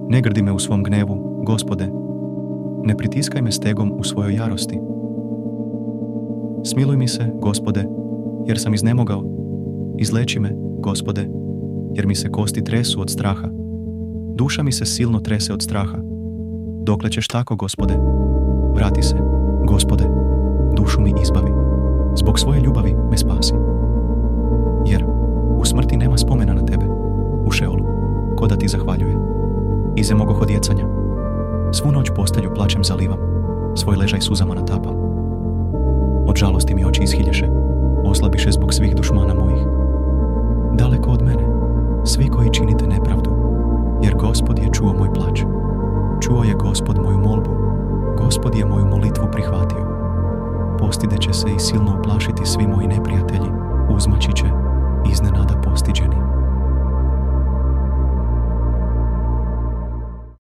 Ne grdi me u svom gnevu, Gospode, ne pritiskaj me stegom u svojoj jarosti. Smiluj mi se, Gospode, jer sam iznemogao. Izleči me, Gospode, jer mi se kosti tresu od straha. Duša mi se silno trese od straha. Dokle ćeš tako, Gospode? Vrati se, Gospode, dušu mi izbavi. Zbog svoje ljubavi me spasi. Jer u smrti nema spomena na tebe, u Šeolu, ko da ti zahvaljuje. Ize mog odjecanja. Svu noć postelju plačem zalivam, svoj ležaj suzama natapam. Od žalosti mi oči ishilješe, oslabiše zbog svih dušmana mojih. Daleko od mene, svi koji činite nepravdu, jer Gospod je čuo moj plač. Čuo je Gospod moju molbu, Gospod je moju molitvu prihvatio. Postide će se i silno uplašiti svi moji neprijatelji, uzmaći će iznenada postiđeni.